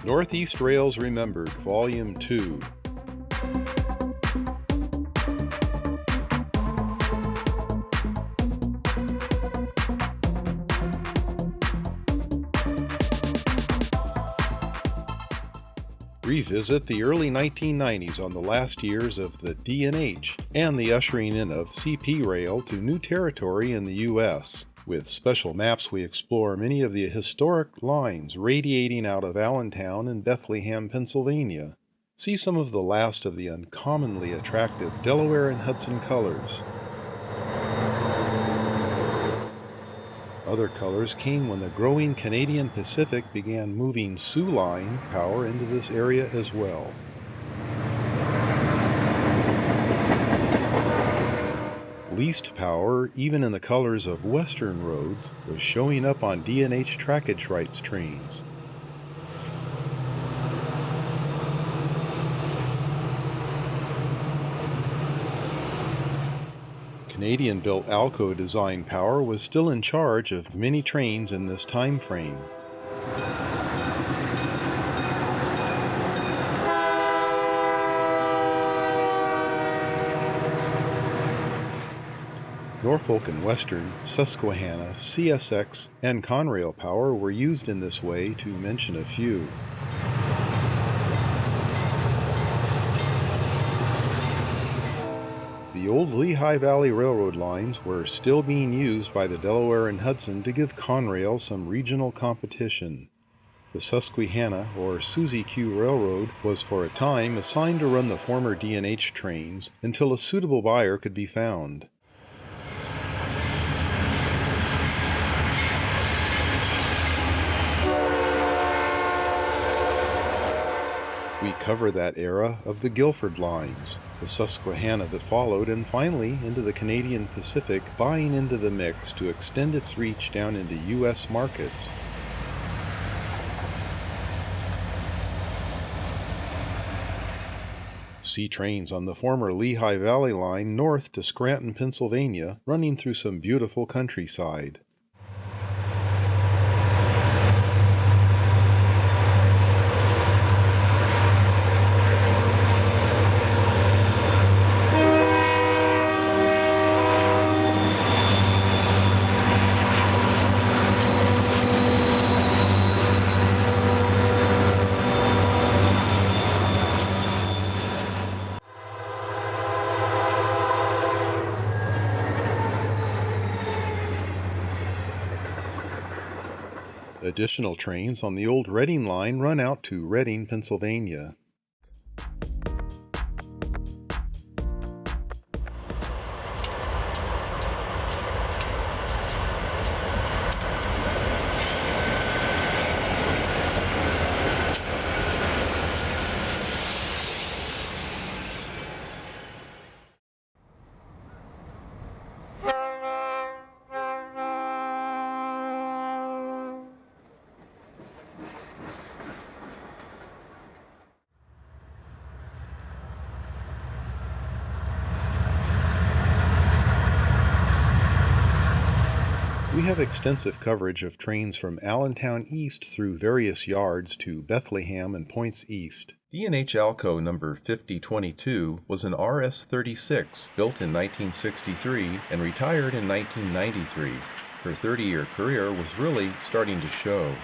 Northeast Rails Remembered, Volume 2. Revisit the early 1990s on the last years of the D&H and the ushering in of CP Rail to new territory in the U.S. With special maps, we explore many of the historic lines radiating out of Allentown and Bethlehem, Pennsylvania. See some of the last of the uncommonly attractive Delaware and Hudson colors. Other colors came when the growing Canadian Pacific began moving Soo Line power into this area as well. Leased power, even in the colors of Western roads, was showing up on D&H trackage rights trains. Canadian-built Alco design power was still in charge of many trains in this time frame. Norfolk and Western, Susquehanna, CSX, and Conrail power were used in this way, to mention a few. The old Lehigh Valley Railroad lines were still being used by the Delaware and Hudson to give Conrail some regional competition. The Susquehanna, or Susie Q Railroad, was for a time assigned to run the former D&H trains until a suitable buyer could be found. We cover that era of the Guilford lines, the Susquehanna that followed, and finally into the Canadian Pacific buying into the mix to extend its reach down into U.S. markets. See trains on the former Lehigh Valley line north to Scranton, Pennsylvania, running through some beautiful countryside. Additional trains on the old Reading line run out to Reading, Pennsylvania. We have extensive coverage of trains from Allentown east through various yards to Bethlehem and points east. D&H Alco number 5022 was an RS-36 built in 1963 and retired in 1993. Her 30-year career was really starting to show.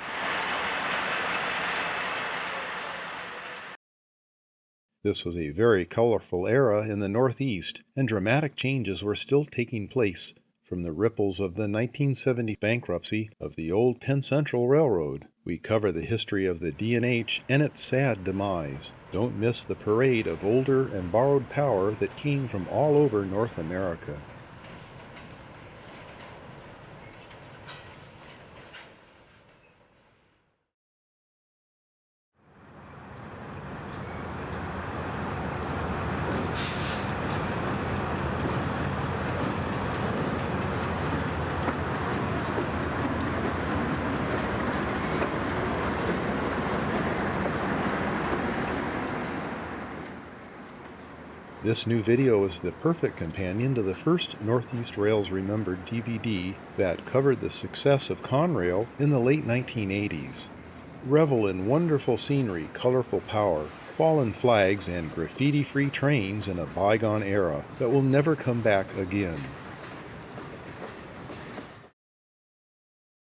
This was a very colorful era in the Northeast, and dramatic changes were still taking place from the ripples of the 1970 bankruptcy of the old Penn Central Railroad. We cover the history of the D&H and its sad demise. Don't miss the parade of older and borrowed power that came from all over North America. This new video is the perfect companion to the first Northeast Rails Remembered DVD that covered the success of Conrail in the late 1980s. Revel in wonderful scenery, colorful power, fallen flags, and graffiti-free trains in a bygone era that will never come back again.